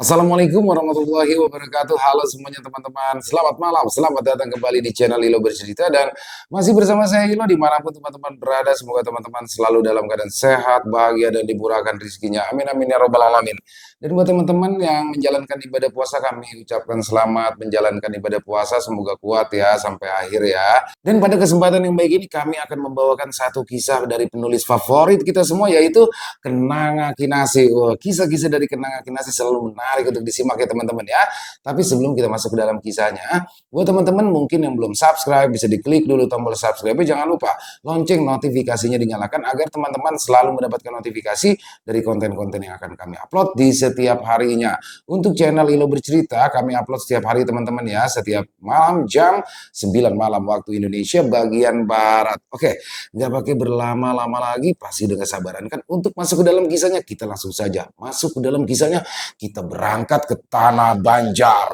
Assalamualaikum warahmatullahi wabarakatuh. Halo semuanya teman-teman. Selamat malam. Selamat datang kembali di channel Ilo Bercerita. Dan masih bersama saya Ilo dimanapun teman-teman berada. Semoga teman-teman selalu dalam keadaan sehat, bahagia, dan dimurahkan rezekinya. Amin amin ya robbal alamin. Dan buat teman-teman yang menjalankan ibadah puasa, kami ucapkan selamat menjalankan ibadah puasa. Semoga kuat ya sampai akhir ya. Dan pada kesempatan yang baik ini kami akan membawakan satu kisah dari penulis favorit kita semua, yaitu Kenanga Kinasi. Wah, kisah-kisah dari Kenanga Kinasi selalu menarik untuk disimak ya teman-teman ya. Tapi sebelum kita masuk ke dalam kisahnya, buat teman-teman mungkin yang belum subscribe, bisa diklik dulu tombol subscribe. Jangan lupa lonceng notifikasinya dinyalakan agar teman-teman selalu mendapatkan notifikasi dari konten-konten yang akan kami upload di setiap harinya. Untuk channel Ilo Bercerita, kami upload setiap hari teman-teman ya, setiap malam jam 9 malam waktu Indonesia bagian Barat. Oke, nggak pakai berlama-lama lagi, pasti dengan kesabaran kan untuk masuk ke dalam kisahnya. Kita langsung saja masuk ke dalam kisahnya. Kita berangkat ke Tanah Banjar.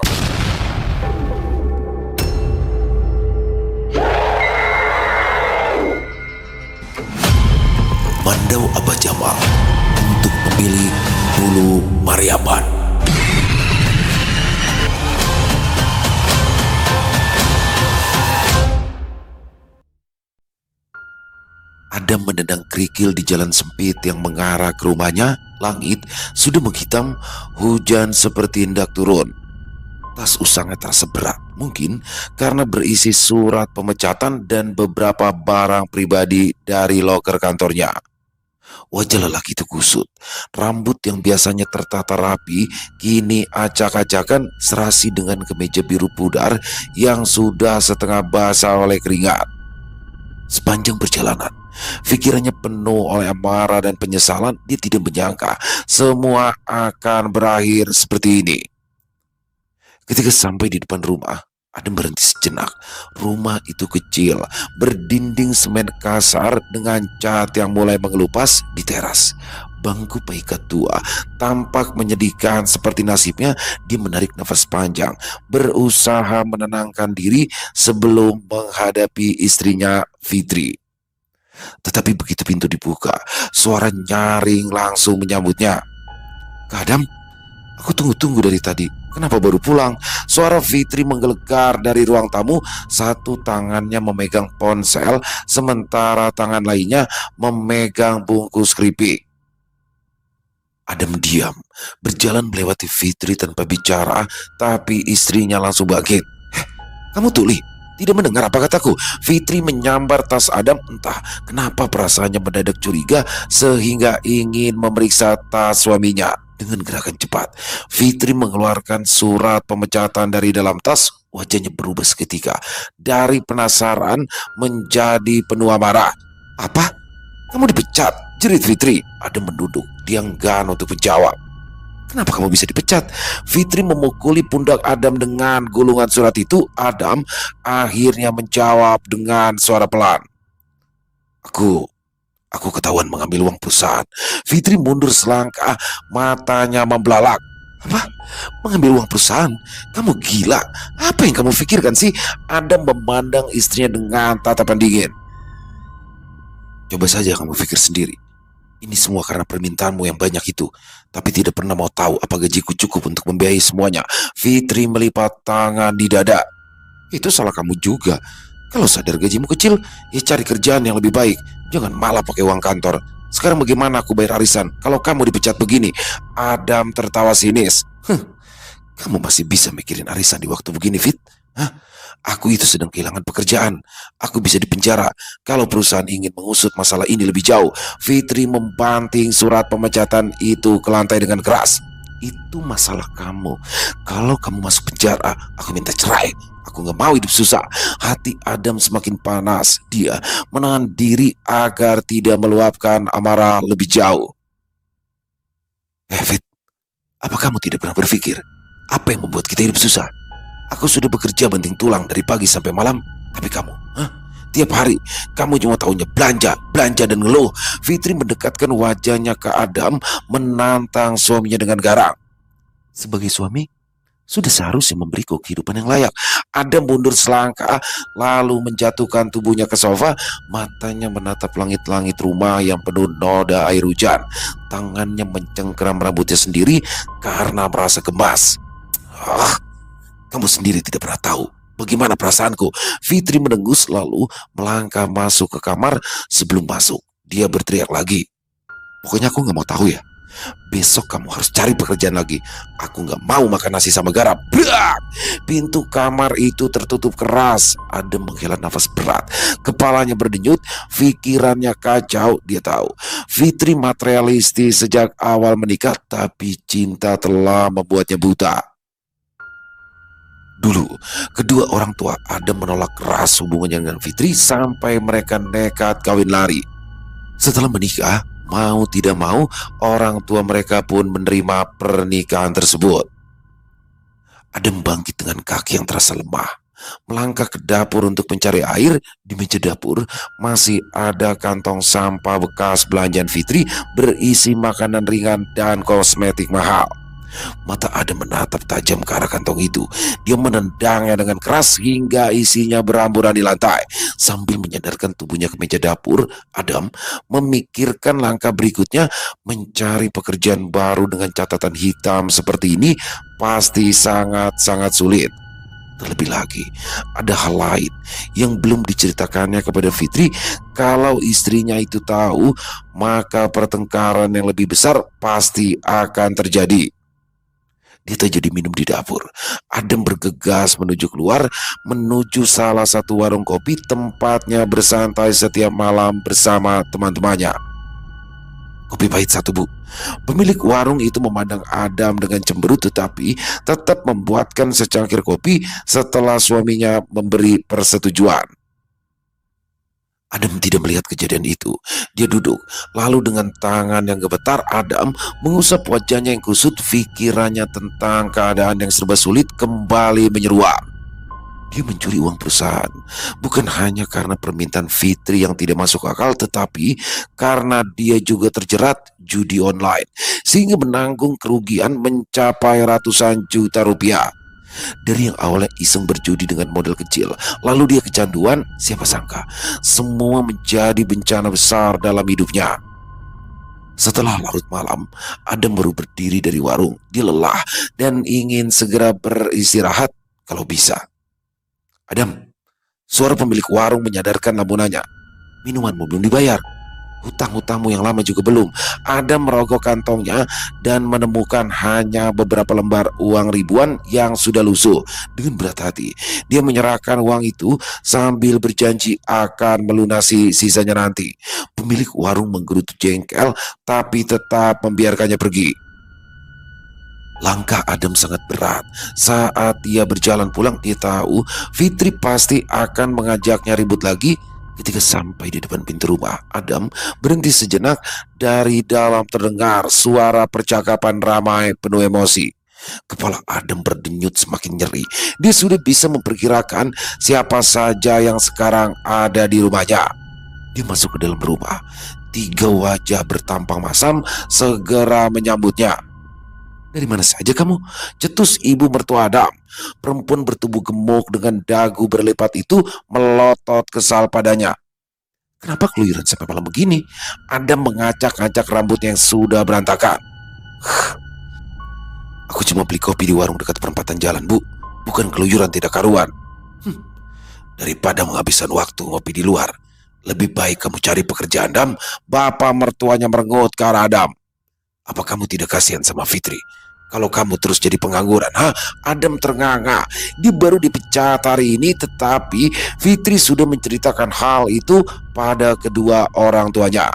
Mandau Abah Jamal untuk memilih Bulu Mariaban. Adam menendang kerikil di jalan sempit yang mengarah ke rumahnya. Langit sudah menghitam, hujan seperti hendak turun. Tas usangnya terasa berat, mungkin karena berisi surat pemecatan dan beberapa barang pribadi dari loker kantornya. Wajah lelaki itu kusut, rambut yang biasanya tertata rapi kini acak-acakan serasi dengan kemeja biru pudar yang sudah setengah basah oleh keringat. Sepanjang perjalanan, pikirannya penuh oleh amarah dan penyesalan. Dia tidak menyangka semua akan berakhir seperti ini. Ketika sampai di depan rumah, Adam berhenti sejenak. Rumah itu kecil, berdinding semen kasar dengan cat yang mulai mengelupas di teras. Bangku paikat tua tampak menyedihkan seperti nasibnya. Dia menarik nafas panjang, berusaha menenangkan diri sebelum menghadapi istrinya Fitri. Tetapi begitu pintu dibuka, suara nyaring langsung menyambutnya. "Kak Adam, aku tunggu-tunggu dari tadi. Kenapa baru pulang?" Suara Fitri menggelegar dari ruang tamu. Satu tangannya memegang ponsel, sementara tangan lainnya memegang bungkus keripik. Adam diam, berjalan melewati Fitri tanpa bicara, tapi istrinya langsung bangkit. "Kamu tuli? Tidak mendengar apa kataku?" Fitri menyambar tas Adam. Entah kenapa perasaannya mendadak curiga sehingga ingin memeriksa tas suaminya. Dengan gerakan cepat, Fitri mengeluarkan surat pemecatan dari dalam tas. Wajahnya berubah seketika, dari penasaran menjadi penuh amarah. "Apa? Kamu dipecat?" jerit Fitri. Adam menduduk, dia enggan untuk menjawab. "Kenapa kamu bisa dipecat?" Fitri memukuli pundak Adam dengan gulungan surat itu. Adam akhirnya menjawab dengan suara pelan. Aku ketahuan mengambil uang perusahaan." Fitri mundur selangkah, matanya membelalak. "Apa? Mengambil uang perusahaan? Kamu gila? Apa yang kamu pikirkan sih?" Adam memandang istrinya dengan tatapan dingin. "Coba saja kamu pikir sendiri. Ini semua karena permintaanmu yang banyak itu. Tapi tidak pernah mau tahu apa gajiku cukup untuk membiayai semuanya." Fitri melipat tangan di dada. "Itu salah kamu juga. Kalau sadar gajimu kecil, ya cari kerjaan yang lebih baik. Jangan malah pakai uang kantor. Sekarang bagaimana aku bayar arisan kalau kamu dipecat begini?" Adam tertawa sinis. "Kamu masih bisa mikirin arisan di waktu begini, Fit? Hah? Aku itu sedang kehilangan pekerjaan. Aku bisa dipenjara kalau perusahaan ingin mengusut masalah ini lebih jauh." Fitri membanting surat pemecatan itu ke lantai dengan keras. "Itu masalah kamu. Kalau kamu masuk penjara, aku minta cerai. Aku gak mau hidup susah." Hati Adam semakin panas. Dia menahan diri agar tidak meluapkan amarah lebih jauh. Fit, apa kamu tidak pernah berpikir apa yang membuat kita hidup susah? Aku sudah bekerja banting tulang dari pagi sampai malam. Tapi kamu, tiap hari kamu cuma tahunya belanja, belanja dan ngeluh." Fitri mendekatkan wajahnya ke Adam, menantang suaminya dengan garang. "Sebagai suami, sudah seharusnya memberiku kehidupan yang layak. Adam mundur selangkah, lalu menjatuhkan tubuhnya ke sofa, matanya menatap langit-langit rumah yang penuh noda air hujan. Tangannya mencengkeram rambutnya sendiri karena merasa gemas. Ah, kamu sendiri tidak pernah tahu bagaimana perasaanku. Fitri menengus lalu melangkah masuk ke kamar. Sebelum masuk, dia berteriak lagi. Pokoknya aku nggak mau tahu ya. Besok kamu harus cari pekerjaan lagi. Aku nggak mau makan nasi sama garam. Brak! Pintu kamar itu tertutup keras. Adem menghela nafas berat. Kepalanya berdenyut. Pikirannya kacau. Dia tahu Fitri materialistis sejak awal menikah, tapi cinta telah membuatnya buta. Dulu, kedua orang tua Adem menolak keras hubungannya dengan Fitri sampai mereka nekat kawin lari. Setelah menikah, mau tidak mau, orang tua mereka pun menerima pernikahan tersebut. Adem bangkit dengan kaki yang terasa lemah. Melangkah ke dapur untuk mencari air. Di meja dapur masih ada kantong sampah bekas belanjaan Fitri berisi makanan ringan dan kosmetik mahal. Mata Adam menatap tajam ke arah kantong itu. Dia menendangnya dengan keras hingga isinya beramburan di lantai. Sambil menyandarkan tubuhnya ke meja dapur, Adam memikirkan langkah berikutnya. Mencari pekerjaan baru dengan catatan hitam seperti ini pasti sangat-sangat sulit. Terlebih lagi, ada hal lain yang belum diceritakannya kepada Fitri. Kalau istrinya itu tahu, maka pertengkaran yang lebih besar pasti akan terjadi. Dia tak jadi minum di dapur. Adem bergegas menuju keluar, menuju salah satu warung kopi tempatnya bersantai setiap malam bersama teman-temannya. Kopi pahit satu, Bu. Pemilik warung itu memandang Adam dengan cemberut, tetapi tetap membuatkan secangkir kopi setelah suaminya memberi persetujuan. Adam tidak melihat kejadian itu. Dia duduk, lalu dengan tangan yang gemetar, Adam mengusap wajahnya yang kusut. Pikirannya tentang keadaan yang serba sulit kembali menyeruak. Dia mencuri uang perusahaan, bukan hanya karena permintaan Fitri yang tidak masuk akal, tetapi karena dia juga terjerat judi online, sehingga menanggung kerugian mencapai ratusan juta rupiah. Dari yang awalnya iseng berjudi dengan modal kecil, lalu dia kecanduan, siapa sangka semua menjadi bencana besar dalam hidupnya. Setelah larut malam, Adam baru berdiri dari warung. Dia lelah dan ingin segera beristirahat kalau bisa. Adam, suara pemilik warung menyadarkan lamunannya. Minumanmu belum dibayar. Hutang-hutangmu yang lama juga belum. Adam merogoh kantongnya dan menemukan hanya beberapa lembar uang ribuan yang sudah lusuh. Dengan berat hati, dia menyerahkan uang itu sambil berjanji akan melunasi sisanya nanti. Pemilik warung menggerutu jengkel, tapi tetap membiarkannya pergi. Langkah Adam sangat berat. Saat dia berjalan pulang, dia tahu Fitri pasti akan mengajaknya ribut lagi. Ketika sampai di depan pintu rumah, Adam berhenti sejenak. Dari dalam terdengar suara percakapan ramai penuh emosi. Kepala Adam berdenyut semakin nyeri. Dia sudah bisa memperkirakan siapa saja yang sekarang ada di rumahnya. Dia masuk ke dalam rumah. 3 wajah bertampang masam segera menyambutnya. Dari mana saja kamu? Cetus ibu mertua Adam. Perempuan bertubuh gemuk dengan dagu berlipat itu melotot kesal padanya. Kenapa keluyuran sampai malam begini? Adam mengacak-acak rambutnya yang sudah berantakan. Aku cuma beli kopi di warung dekat perempatan jalan, Bu. Bukan keluyuran tidak karuan. Daripada menghabiskan waktu ngopi di luar, lebih baik kamu cari pekerjaan, Adam. Bapak mertuanya merengut ke arah Adam. Apa kamu tidak kasihan sama Fitri? Kalau kamu terus jadi pengangguran, Adam ternganga. Dia baru dipecat hari ini, tetapi Fitri sudah menceritakan hal itu pada kedua orang tuanya.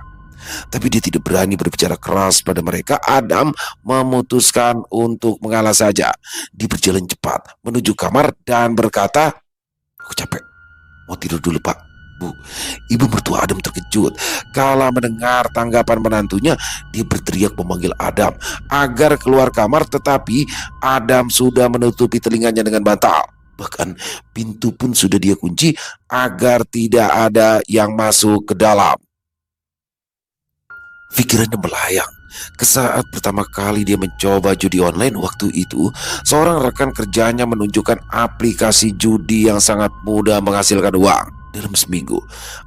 Tapi dia tidak berani berbicara keras pada mereka. Adam memutuskan untuk mengalah saja. Dia berjalan cepat menuju kamar dan berkata, aku capek, mau tidur dulu, Pak. Bu, ibu mertua Adam terkejut. Kala mendengar tanggapan menantunya, dia berteriak memanggil Adam agar keluar kamar, tetapi Adam sudah menutupi telinganya dengan bantal. Bahkan pintu pun sudah dia kunci agar tidak ada yang masuk ke dalam. Pikirannya melayang. Saat pertama kali dia mencoba judi online waktu itu, seorang rekan kerjanya menunjukkan aplikasi judi yang sangat mudah menghasilkan uang. Dalam seminggu,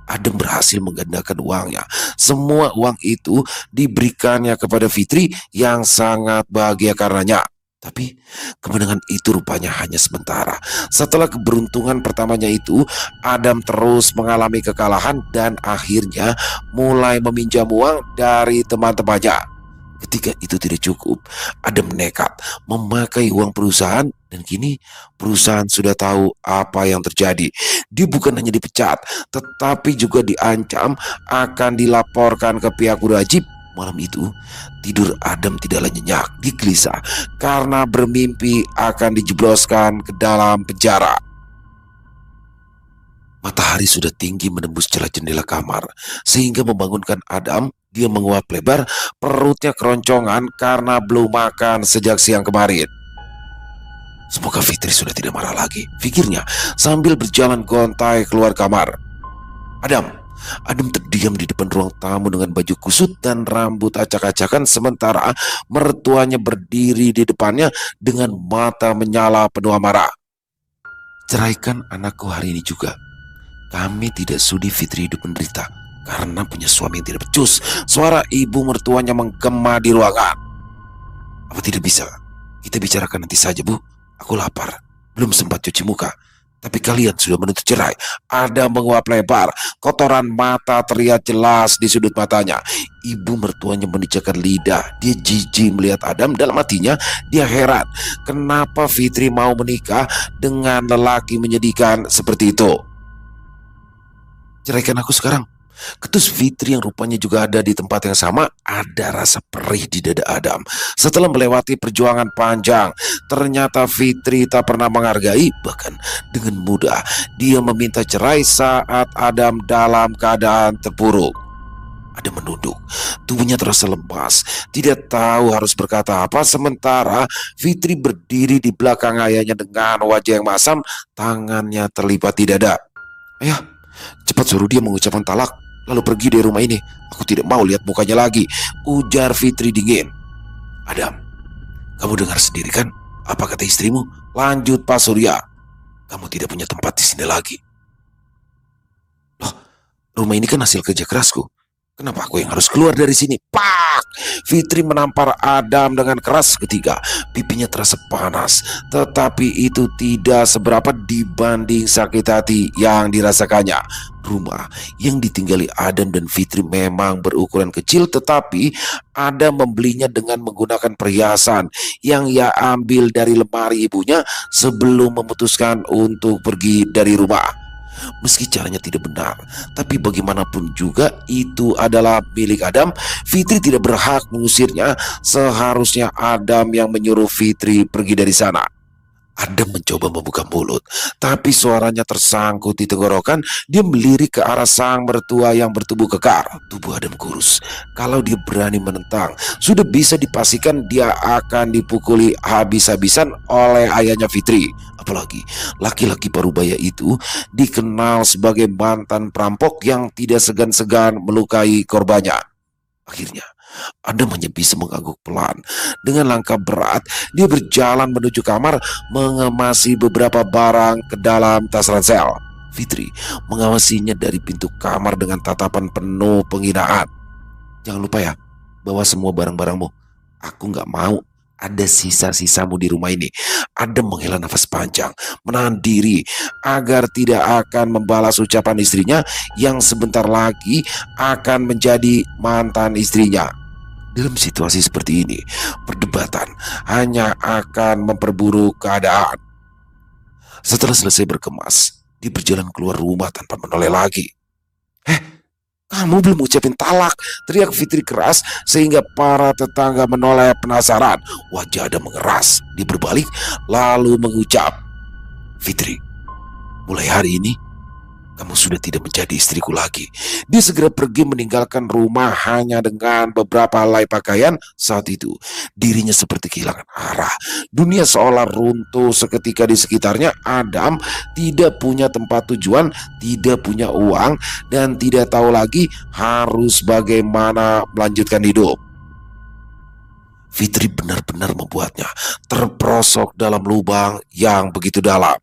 Adam berhasil menggandakan uangnya. Semua uang itu diberikannya kepada Fitri yang sangat bahagia karenanya. Tapi kemenangan itu rupanya hanya sementara. Setelah keberuntungan pertamanya itu, Adam terus mengalami kekalahan dan akhirnya mulai meminjam uang dari teman-temannya. Ketika itu tidak cukup, Adam nekat memakai uang perusahaan dan kini perusahaan sudah tahu apa yang terjadi. Dia bukan hanya dipecat, tetapi juga diancam akan dilaporkan ke pihak berwajib. Malam itu, tidur Adam tidaklah nyenyak, dia gelisah karena bermimpi akan dijebloskan ke dalam penjara. Matahari sudah tinggi menembus celah jendela kamar, sehingga membangunkan Adam. Dia menguap lebar, perutnya keroncongan karena belum makan sejak siang kemarin. Semoga Fitri sudah tidak marah lagi, pikirnya sambil berjalan gontai keluar kamar. Adam terdiam di depan ruang tamu dengan baju kusut dan rambut acak-acakan, sementara mertuanya berdiri di depannya dengan mata menyala penuh amarah. Ceraikan anakku hari ini juga. Kami tidak sudi Fitri hidup menderita karena punya suami yang tidak becus. Suara ibu mertuanya menggema di ruangan. Apa tidak bisa? Kita bicarakan nanti saja, Bu. Aku lapar. Belum sempat cuci muka. Tapi kalian sudah menuntut cerai. Ada menguap lebar. Kotoran mata terlihat jelas di sudut matanya. Ibu mertuanya menijakkan lidah. Dia jijik melihat Adam. Dalam hatinya dia heran. Kenapa Fitri mau menikah dengan lelaki menyedihkan seperti itu? Ceraikan aku sekarang. Ketus Fitri yang rupanya juga ada di tempat yang sama. Ada rasa perih di dada Adam. Setelah melewati perjuangan panjang, ternyata Fitri tak pernah menghargai. Bahkan dengan mudah dia meminta cerai saat Adam dalam keadaan terpuruk. Adam menunduk, tubuhnya terasa lemas, tidak tahu harus berkata apa. Sementara Fitri berdiri di belakang ayahnya dengan wajah yang masam, tangannya terlipat di dada. Ayah, cepat suruh dia mengucapkan talak, lalu pergi dari rumah ini. Aku tidak mau lihat mukanya lagi, ujar Fitri dingin. Adam, kamu dengar sendiri kan apa kata istrimu? Lanjut Pak Surya. Kamu tidak punya tempat di sini lagi. Loh, rumah ini kan hasil kerja kerasku. Kenapa aku yang harus keluar dari sini? Pak! Fitri menampar Adam dengan keras ketiga. Pipinya terasa panas, tetapi itu tidak seberapa dibanding sakit hati yang dirasakannya. Rumah yang ditinggali Adam dan Fitri memang berukuran kecil, tetapi Adam membelinya dengan menggunakan perhiasan yang ia ambil dari lemari ibunya sebelum memutuskan untuk pergi dari rumah. Meski caranya tidak benar, tapi bagaimanapun juga itu adalah milik Adam. Fitri tidak berhak mengusirnya. Seharusnya Adam yang menyuruh Fitri pergi dari sana. Adam mencoba membuka mulut, tapi suaranya tersangkut di tenggorokan. Dia melirik ke arah sang mertua yang bertubuh kekar. Tubuh Adam kurus. Kalau dia berani menentang, sudah bisa dipastikan dia akan dipukuli habis-habisan oleh ayahnya Fitri. Apalagi laki-laki parubaya itu dikenal sebagai mantan perampok yang tidak segan-segan melukai korbannya. Akhirnya Adam hanya bisa mengangguk pelan. Dengan langkah berat, dia berjalan menuju kamar, mengemasi beberapa barang ke dalam tas ransel. Fitri mengawasinya dari pintu kamar dengan tatapan penuh penghinaan. Jangan lupa ya, bawa semua barang-barangmu. Aku gak mau ada sisa-sisamu di rumah ini. Adam menghela nafas panjang, menahan diri agar tidak akan membalas ucapan istrinya yang sebentar lagi akan menjadi mantan istrinya. Dalam situasi seperti ini, perdebatan hanya akan memperburuk keadaan. Setelah selesai berkemas, dia berjalan keluar rumah tanpa menoleh lagi. Kamu belum ucapin talak, teriak Fitri keras sehingga para tetangga menoleh penasaran. Wajah Adam mengeras. Dia berbalik lalu mengucap, Fitri, mulai hari ini kamu sudah tidak menjadi istriku lagi. Dia segera pergi meninggalkan rumah hanya dengan beberapa helai pakaian. Saat itu dirinya seperti kehilangan arah. Dunia seolah runtuh seketika di sekitarnya. Adam tidak punya tempat tujuan, tidak punya uang, dan tidak tahu lagi harus bagaimana melanjutkan hidup. Fitri benar-benar membuatnya terperosok dalam lubang yang begitu dalam.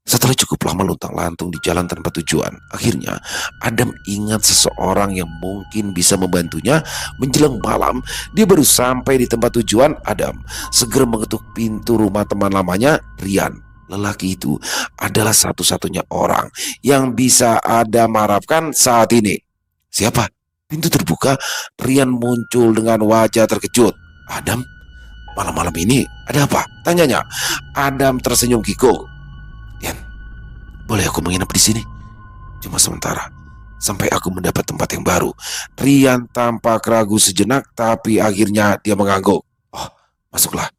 Setelah cukup lama luntang-lantung di jalan tanpa tujuan, akhirnya Adam ingat seseorang yang mungkin bisa membantunya. Menjelang malam, dia baru sampai di tempat tujuan. Adam segera mengetuk pintu rumah teman lamanya, Rian. Lelaki itu adalah satu-satunya orang yang bisa Adam harapkan saat ini. Siapa? Pintu terbuka, Rian muncul dengan wajah terkejut. Adam, malam-malam ini ada apa? Tanyanya. Adam tersenyum kikuk. Rian, boleh aku menginap di sini? Cuma sementara, sampai aku mendapat tempat yang baru. Rian tampak ragu sejenak, tapi akhirnya dia mengangguk. Oh, masuklah.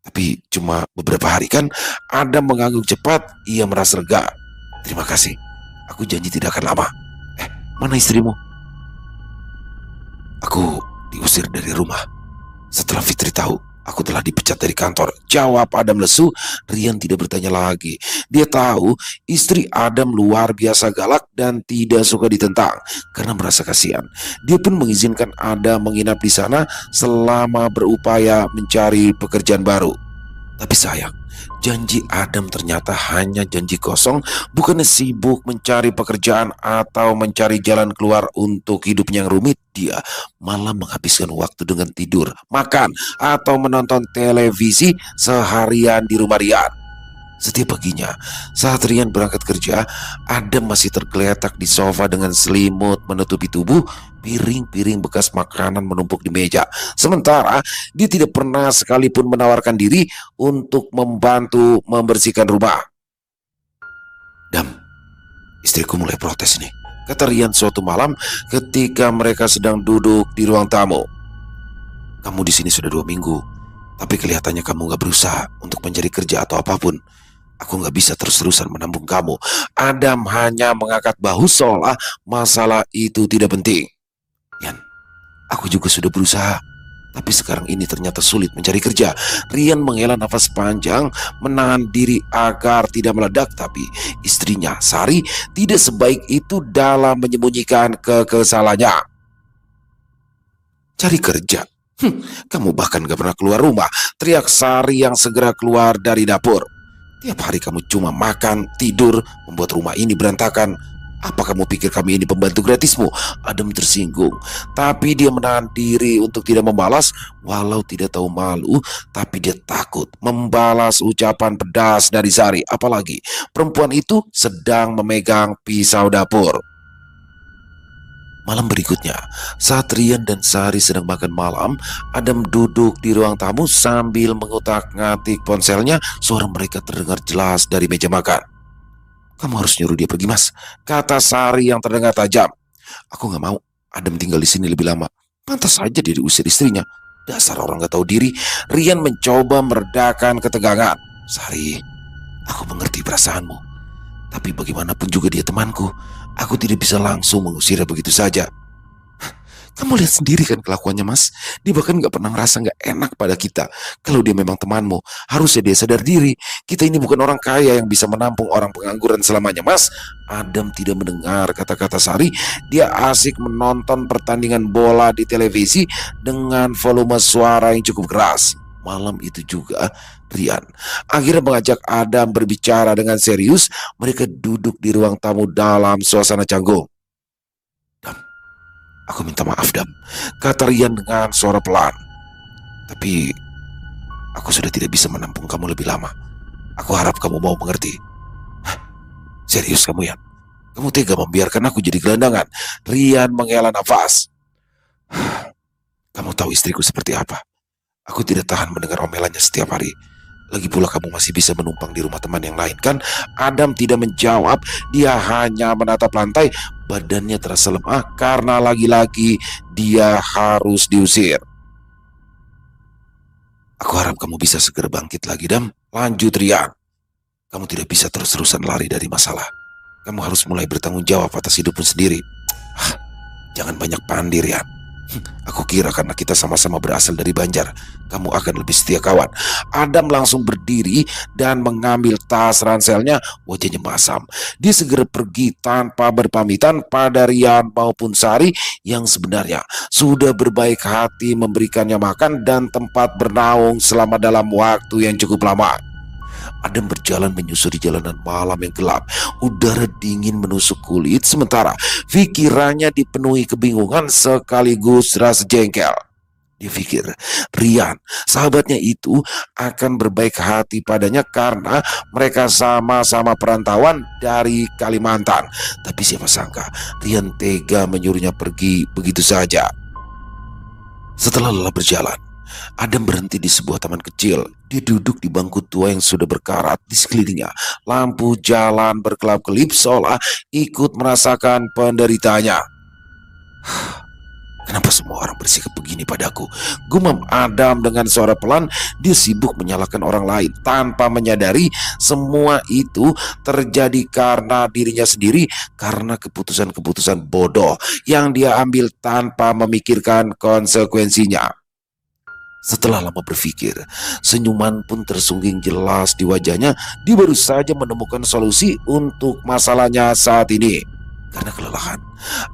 Tapi cuma beberapa hari kan? Adam mengangguk cepat, ia merasa lega. Terima kasih, aku janji tidak akan lama. Mana istrimu? Aku diusir dari rumah. Setelah Fitri tahu aku telah dipecat dari kantor, jawab Adam lesu. Rian tidak bertanya lagi. Dia tahu istri Adam luar biasa galak dan tidak suka ditentang. Karena merasa kasihan, dia pun mengizinkan Adam menginap di sana selama berupaya mencari pekerjaan baru. Tapi sayang, janji Adam ternyata hanya janji kosong. Bukannya sibuk mencari pekerjaan atau mencari jalan keluar untuk hidupnya yang rumit, dia malah menghabiskan waktu dengan tidur, makan, atau menonton televisi seharian di rumah Rian. Setiap paginya, saat Rian berangkat kerja, Adam masih tergeletak di sofa dengan selimut menutupi tubuh. Piring-piring bekas makanan menumpuk di meja. Sementara dia tidak pernah sekalipun menawarkan diri untuk membantu membersihkan rumah. Dam, istriku mulai protes nih, kata Rian suatu malam ketika mereka sedang duduk di ruang tamu. Kamu di sini sudah 2 minggu, tapi kelihatannya kamu gak berusaha untuk mencari kerja atau apapun. Aku gak bisa terus-terusan menampung kamu. Adam hanya mengangkat bahu seolah masalah itu tidak penting. Rian, aku juga sudah berusaha, tapi sekarang ini ternyata sulit mencari kerja. Rian menghela nafas panjang, menahan diri agar tidak meledak. Tapi istrinya, Sari, tidak sebaik itu dalam menyembunyikan kekesalannya. Cari kerja? Kamu bahkan gak pernah keluar rumah, teriak Sari yang segera keluar dari dapur. Tiap hari kamu cuma makan, tidur, membuat rumah ini berantakan. Apa kamu pikir kami ini pembantu gratismu? Adam tersinggung, tapi dia menahan diri untuk tidak membalas. Walau tidak tahu malu, tapi dia takut membalas ucapan pedas dari Sari. Apalagi perempuan itu sedang memegang pisau dapur. Malam berikutnya, saat Rian dan Sari sedang makan malam, Adam duduk di ruang tamu sambil mengutak-ngatik ponselnya. Suara mereka terdengar jelas dari meja makan. Kamu harus nyuruh dia pergi, Mas, kata Sari yang terdengar tajam. Aku gak mau Adam tinggal di sini lebih lama. Pantas saja dia diusir istrinya. Dasar orang gak tahu diri. Rian mencoba meredakan ketegangan. Sari, aku mengerti perasaanmu, tapi bagaimanapun juga dia temanku. Aku tidak bisa langsung mengusirnya begitu saja. Kamu lihat sendiri kan kelakuannya, Mas. Dia bahkan gak pernah ngerasa gak enak pada kita. Kalau dia memang temanmu, harusnya dia sadar diri. Kita ini bukan orang kaya yang bisa menampung orang pengangguran selamanya, Mas. Adam tidak mendengar kata-kata Sari. Dia asik menonton pertandingan bola di televisi dengan volume suara yang cukup keras. Malam itu juga Rian akhirnya mengajak Adam berbicara dengan serius. Mereka duduk di ruang tamu dalam suasana canggung. Aku minta maaf, Dam, kata Rian dengan suara pelan. Tapi aku sudah tidak bisa menampung kamu lebih lama. Aku harap kamu mau mengerti. Hah? Serius kamu, Yan? Kamu tega membiarkan aku jadi gelandangan? Rian menghela nafas. Kamu tahu istriku seperti apa. Aku tidak tahan mendengar omelannya setiap hari. Lagi pula kamu masih bisa menumpang di rumah teman yang lain kan? Adam tidak menjawab. Dia hanya menatap lantai. Badannya terasa lemah karena lagi-lagi dia harus diusir. Aku harap kamu bisa segera bangkit lagi, Dam, lanjut Rian. Kamu tidak bisa terus-terusan lari dari masalah. Kamu harus mulai bertanggung jawab atas hidupmu sendiri. Jangan banyak pandi, Rian. Aku kira karena kita sama-sama berasal dari Banjar, kamu akan lebih setia kawan. Adam langsung berdiri dan mengambil tas ranselnya, wajahnya masam. Dia segera pergi tanpa berpamitan pada Rian maupun Sari yang sebenarnya sudah berbaik hati memberikannya makan dan tempat bernaung selama dalam waktu yang cukup lama. Adam berjalan menyusuri jalanan malam yang gelap. Udara dingin menusuk kulit, sementara pikirannya dipenuhi kebingungan sekaligus rasa jengkel. Dia pikir Rian, sahabatnya itu, akan berbaik hati padanya karena mereka sama-sama perantauan dari Kalimantan. Tapi siapa sangka Rian tega menyuruhnya pergi begitu saja. Setelah lelah berjalan, Adam berhenti di sebuah taman kecil. Dia duduk di bangku tua yang sudah berkarat. Di sekelilingnya lampu jalan berkelap-kelip seolah ikut merasakan penderitanya. Kenapa semua orang bersikap begini padaku? Gumam Adam dengan suara pelan. Dia sibuk menyalahkan orang lain tanpa menyadari semua itu terjadi karena dirinya sendiri, karena keputusan-keputusan bodoh yang dia ambil tanpa memikirkan konsekuensinya. Setelah lama berpikir, senyuman pun tersungging jelas di wajahnya. Dia baru saja menemukan solusi untuk masalahnya saat ini. Karena kelelahan,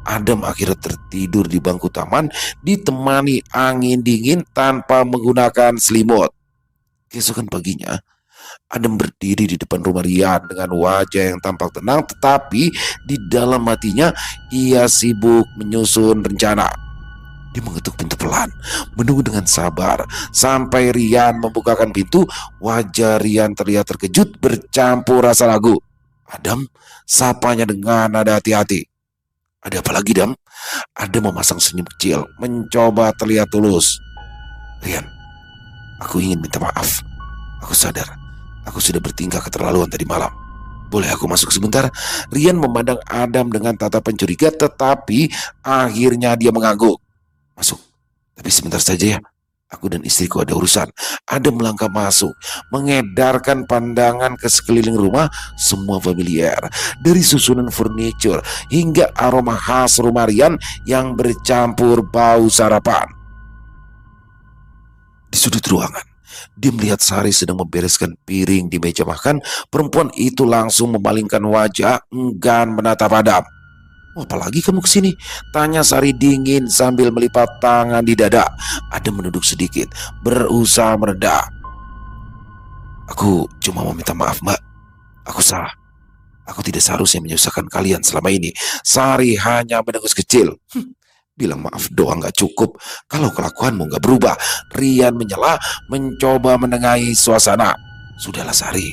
Adam akhirnya tertidur di bangku taman ditemani angin dingin tanpa menggunakan selimut. Keesokan paginya, Adam berdiri di depan rumah Rian dengan wajah yang tampak tenang, tetapi di dalam hatinya ia sibuk menyusun rencana. Dia mengetuk pintu pelan, menunggu dengan sabar sampai Rian membukakan pintu. Wajah Rian terlihat terkejut bercampur rasa ragu. Adam, sapanya dengan nada hati-hati. Ada apa lagi, Dam? Adam memasang senyum kecil, mencoba terlihat tulus. Rian, aku ingin minta maaf. Aku sadar, aku sudah bertingkah keterlaluan tadi malam. Boleh aku masuk sebentar? Rian memandang Adam dengan tatapan curiga, tetapi akhirnya dia mengangguk. Masuk, tapi sebentar saja ya. Aku dan istriku ada urusan. Adam melangkah masuk, mengedarkan pandangan ke sekeliling rumah. Semua familiar, dari susunan furniture hingga aroma khas rumah Rian yang bercampur bau sarapan. Di sudut ruangan, dia melihat Sari sedang membereskan piring di meja makan. Perempuan itu langsung memalingkan wajah, enggan menatap Adam. Apalagi kamu kesini? Tanya Sari dingin sambil melipat tangan di dada. Adam menunduk sedikit, berusaha mereda. Aku cuma mau minta maaf, Mbak. Aku salah. Aku tidak seharusnya menyusahkan kalian selama ini. Sari hanya mendengus kecil. Bilang maaf doang gak cukup kalau kelakuanmu gak berubah. Rian menyela, mencoba menengahi suasana. Sudahlah Sari,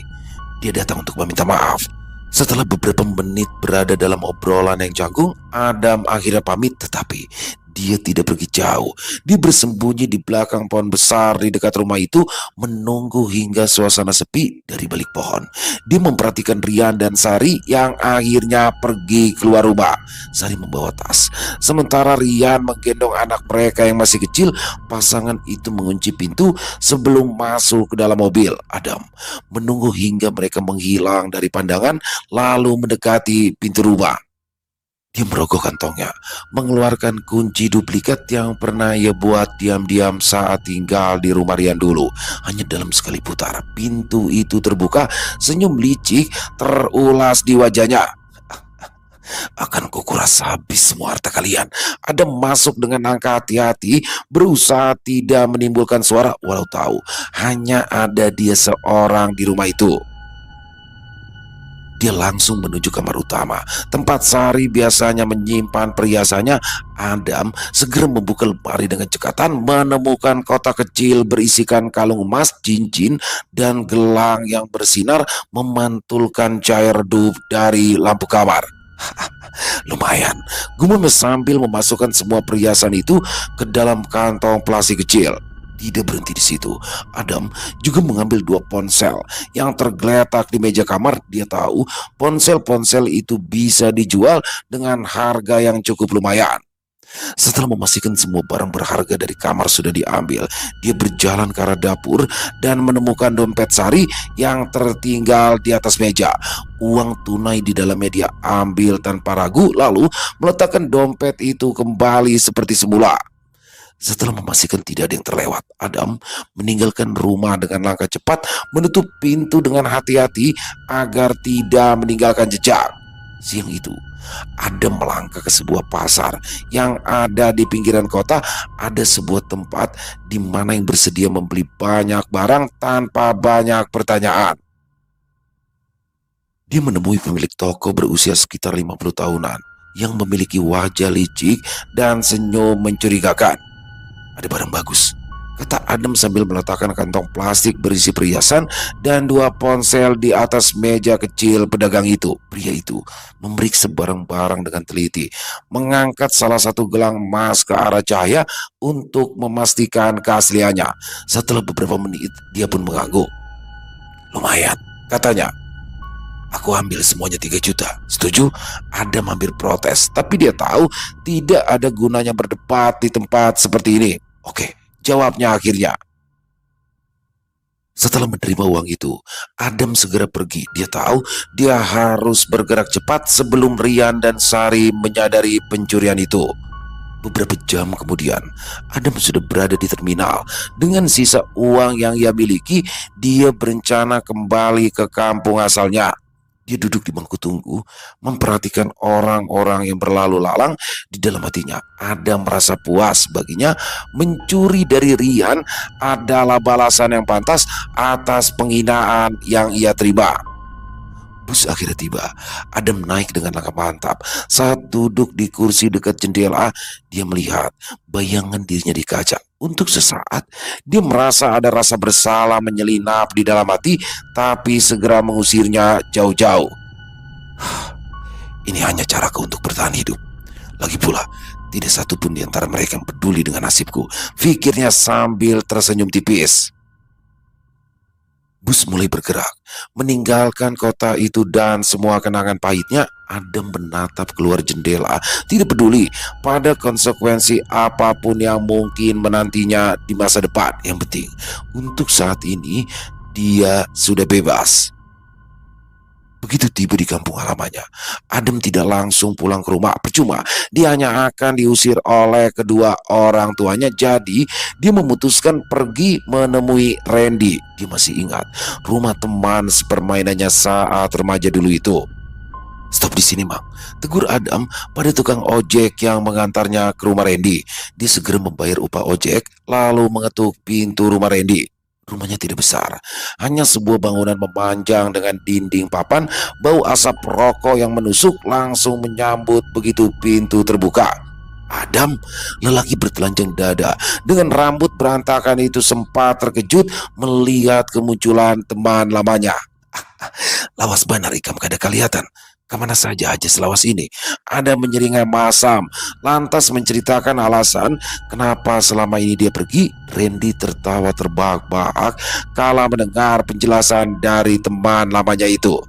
dia datang untuk meminta maaf. Setelah beberapa menit berada dalam obrolan yang canggung, Adam akhirnya pamit, tetapi dia tidak pergi jauh. Dia bersembunyi di belakang pohon besar di dekat rumah itu, menunggu hingga suasana sepi dari balik pohon. Dia memperhatikan Rian dan Sari yang akhirnya pergi keluar rumah. Sari membawa tas, sementara Rian menggendong anak mereka yang masih kecil. Pasangan itu mengunci pintu sebelum masuk ke dalam mobil. Adam menunggu hingga mereka menghilang dari pandangan, lalu mendekati pintu rumah. Dia merogoh kantongnya, mengeluarkan kunci duplikat yang pernah ia buat diam-diam saat tinggal di rumah Rian dulu. Hanya dalam sekali putar, pintu itu terbuka. Senyum licik terulas di wajahnya. Akan kukuras habis semua harta kalian. Adam masuk dengan langkah hati-hati, berusaha tidak menimbulkan suara, walau tahu hanya ada dia seorang di rumah itu. Dia langsung menuju kamar utama, tempat Sari biasanya menyimpan perhiasannya. Adam segera membuka lemari dengan cekatan, menemukan kotak kecil berisikan kalung emas, cincin, dan gelang yang bersinar memantulkan cahaya redup dari lampu kamar. Lumayan, gumam sambil memasukkan semua perhiasan itu ke dalam kantong plastik kecil. Tidak berhenti di situ, Adam juga mengambil 2 ponsel yang tergeletak di meja kamar. Dia tahu ponsel-ponsel itu bisa dijual dengan harga yang cukup lumayan. Setelah memastikan semua barang berharga dari kamar sudah diambil, dia berjalan ke arah dapur dan menemukan dompet Sari yang tertinggal di atas meja. Uang tunai di dalamnya dia ambil tanpa ragu, lalu meletakkan dompet itu kembali seperti semula. Setelah memastikan tidak ada yang terlewat, Adam meninggalkan rumah dengan langkah cepat, menutup pintu dengan hati-hati agar tidak meninggalkan jejak. Siang itu, Adam melangkah ke sebuah pasar yang ada di pinggiran kota. Ada sebuah tempat di mana yang bersedia membeli banyak barang tanpa banyak pertanyaan. Dia menemui pemilik toko berusia sekitar 50 tahunan yang memiliki wajah licik dan senyum mencurigakan. Ada barang bagus, kata Adam sambil meletakkan kantong plastik berisi perhiasan dan 2 ponsel di atas meja kecil pedagang itu. Pria itu memeriksa barang-barang dengan teliti, mengangkat salah satu gelang emas ke arah cahaya untuk memastikan keasliannya. Setelah beberapa menit, dia pun mengangguk. Lumayan, katanya. Aku ambil semuanya 3 juta. Setuju? Adam hampir protes, tapi dia tahu tidak ada gunanya berdebat di tempat seperti ini. Oke, jawabnya akhirnya. Setelah menerima uang itu, Adam segera pergi. Dia tahu dia harus bergerak cepat sebelum Rian dan Sari menyadari pencurian itu. Beberapa jam kemudian, Adam sudah berada di terminal. Dengan sisa uang yang ia miliki, dia berencana kembali ke kampung asalnya. Dia duduk di bangku tunggu, memperhatikan orang-orang yang berlalu lalang. Di dalam hatinya, Adam merasa puas. Baginya, mencuri dari Rian adalah balasan yang pantas atas penghinaan yang ia terima. Bus akhirnya tiba. Adam naik dengan langkah mantap. Saat duduk di kursi dekat jendela, dia melihat bayangan dirinya di kaca. Untuk sesaat, dia merasa ada rasa bersalah menyelinap di dalam hati, tapi segera mengusirnya jauh-jauh. Ini hanya caraku untuk bertahan hidup. Lagi pula, tidak satu pun di antara mereka yang peduli dengan nasibku, pikirnya sambil tersenyum tipis. Bus mulai bergerak, meninggalkan kota itu dan semua kenangan pahitnya. Adam menatap keluar jendela, tidak peduli pada konsekuensi apapun yang mungkin menantinya di masa depan. Yang penting, untuk saat ini, dia sudah bebas. Begitu tiba di kampung halamannya, Adam tidak langsung pulang ke rumah. Percuma, dia hanya akan diusir oleh kedua orang tuanya. Jadi, dia memutuskan pergi menemui Randy. Dia masih ingat rumah teman sepermainannya saat remaja dulu itu. Stop di sini, Mang, tegur Adam pada tukang ojek yang mengantarnya ke rumah Randy. Dia segera membayar upah ojek, lalu mengetuk pintu rumah Randy. Rumahnya tidak besar, hanya sebuah bangunan memanjang dengan dinding papan. Bau asap rokok yang menusuk langsung menyambut begitu pintu terbuka. Adam, lelaki bertelanjang dada dengan rambut berantakan itu, sempat terkejut melihat kemunculan teman lamanya. Lawas Banar Ikam kada kelihatan. Kemana saja aja selawas ini? Ada menyeringai masam, lantas menceritakan alasan kenapa selama ini dia pergi. Randy tertawa terbahak-bahak kala mendengar penjelasan dari teman lamanya itu.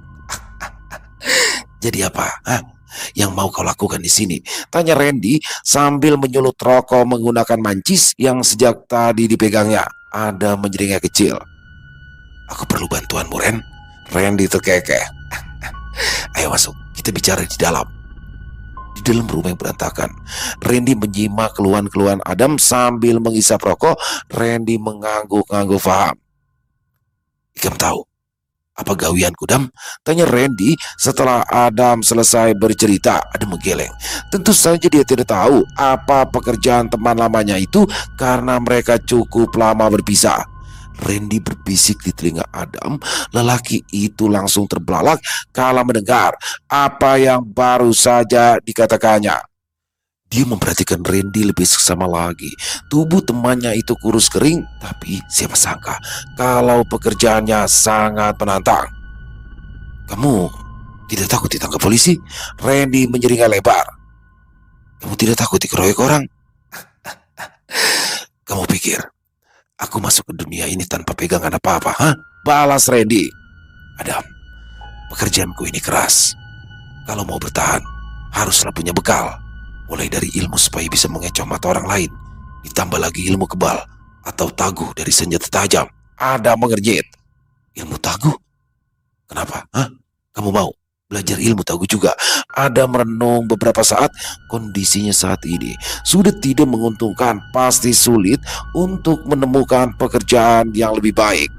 Jadi apa? Hah? Yang mau kau lakukan di sini? Tanya Randy sambil menyulut rokok menggunakan mancis yang sejak tadi dipegangnya. Ada menyeringai kecil. Aku perlu bantuanmu, Ren. Randy terkekeh. Ayo masuk, kita bicara di dalam. Di dalam rumah yang berantakan, Randy menyimak keluhan-keluhan Adam sambil menghisap rokok. Randy mengangguk-angguk faham. Ikam tahu apa gawianku, Dam? Tanya Randy setelah Adam selesai bercerita. Adam menggeleng. Tentu saja dia tidak tahu apa pekerjaan teman lamanya itu karena mereka cukup lama berpisah. Randy berbisik di telinga Adam. Lelaki itu langsung terbelalak kala mendengar apa yang baru saja dikatakannya. Dia memperhatikan Randy lebih seksama lagi. Tubuh temannya itu kurus kering, tapi siapa sangka kalau pekerjaannya sangat menantang. Kamu tidak takut ditangkap polisi? Randy menyeringai lebar. Kamu tidak takut dikeroyok orang? Kamu pikir aku masuk ke dunia ini tanpa pegangan apa-apa, hah? Balas Randy. Adam, pekerjaanku ini keras. Kalau mau bertahan, haruslah punya bekal. Mulai dari ilmu supaya bisa mengecoh mata orang lain, ditambah lagi ilmu kebal atau taguh dari senjata tajam. Ada mengerjit. Ilmu taguh? Kenapa? Hah? Kamu mau? belajar ilmu tahu juga. Adam merenung beberapa saat. Kondisinya saat ini sudah tidak menguntungkan. Pasti sulit untuk menemukan pekerjaan yang lebih baik.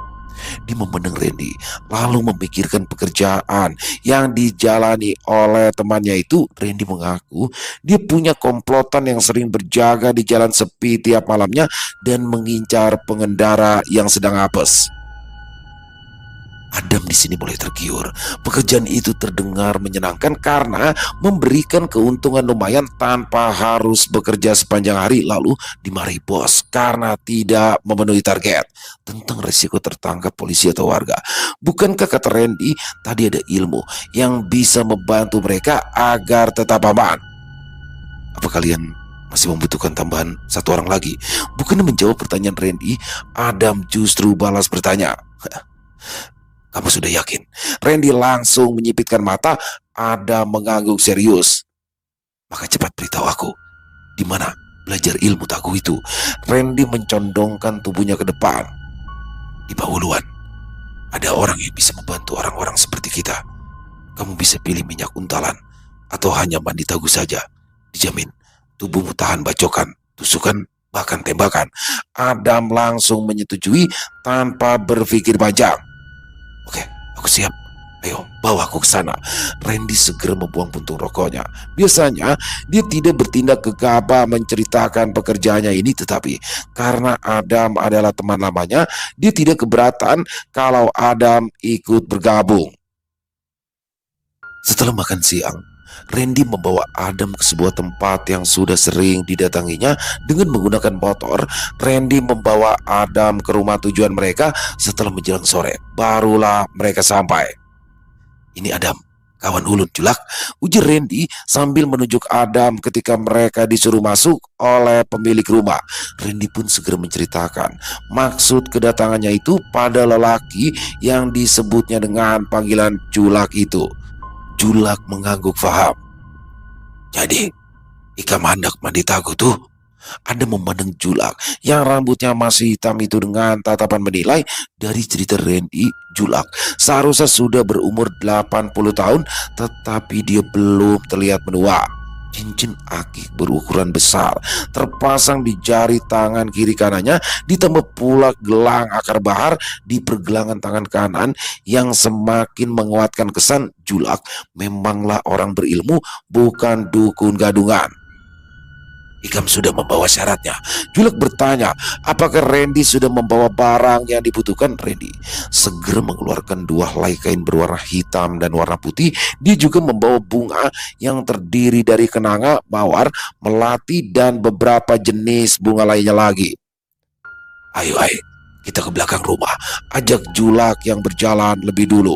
Dia memandang Randy, lalu memikirkan pekerjaan yang dijalani oleh temannya itu. Randy mengaku dia punya komplotan yang sering berjaga di jalan sepi tiap malamnya dan mengincar pengendara yang sedang apes. Adam di sini mulai tergiur. Pekerjaan itu terdengar menyenangkan karena memberikan keuntungan lumayan tanpa harus bekerja sepanjang hari lalu dimarahi bos karena tidak memenuhi target. Tentang risiko tertangkap polisi atau warga. Bukankah kata Randy tadi ada ilmu yang bisa membantu mereka agar tetap aman? Apa kalian masih membutuhkan tambahan satu orang lagi? Bukan menjawab pertanyaan Randy, Adam justru balas bertanya. Kamu sudah yakin? Randy langsung menyipitkan mata. Adam mengangguk serius. Maka cepat beritahu aku, di mana belajar ilmu tagu itu? Randy mencondongkan tubuhnya ke depan. Di Bawuluan. Ada orang yang bisa membantu orang-orang seperti kita. Kamu bisa pilih minyak untalan atau hanya mandi tagu saja. Dijamin tubuhmu tahan bacokan, tusukan, bahkan tembakan. Adam langsung menyetujui tanpa berpikir panjang. Oke, aku siap. Ayo, bawa aku ke sana. Randy segera membuang puntung rokoknya. Biasanya dia tidak bertindak gegabah menceritakan pekerjaannya ini, tetapi karena Adam adalah teman lamanya, dia tidak keberatan kalau Adam ikut bergabung. Setelah makan siang, Randy membawa Adam ke sebuah tempat yang sudah sering didatanginya dengan menggunakan motor. Randy membawa Adam ke rumah tujuan mereka. Setelah menjelang sore, barulah mereka sampai. Ini Adam, kawan ulun Julak, ujar Randy sambil menunjuk Adam ketika mereka disuruh masuk oleh pemilik rumah. Randy pun segera menceritakan maksud kedatangannya itu pada lelaki yang disebutnya dengan panggilan Julak itu. Julak mengangguk faham. Jadi, Ika hendak mandi tagu tuh? Ada memandang Julak yang rambutnya masih hitam itu dengan tatapan menilai. Dari cerita Randy, Julak seharusnya sudah berumur 80 tahun, tetapi dia belum terlihat menua. Cincin akik berukuran besar terpasang di jari tangan kiri kanannya, ditambah pula gelang akar bahar di pergelangan tangan kanan yang semakin menguatkan kesan Julak memanglah orang berilmu, bukan dukun gadungan. Ikam sudah membawa syaratnya. Julak bertanya, apakah Randy sudah membawa barang yang dibutuhkan? Randy segera mengeluarkan 2 helai kain berwarna hitam dan warna putih. Dia juga membawa bunga yang terdiri dari kenanga, mawar, melati, dan beberapa jenis bunga lainnya lagi. Ayo, kita ke belakang rumah, ajak Julak yang berjalan lebih dulu.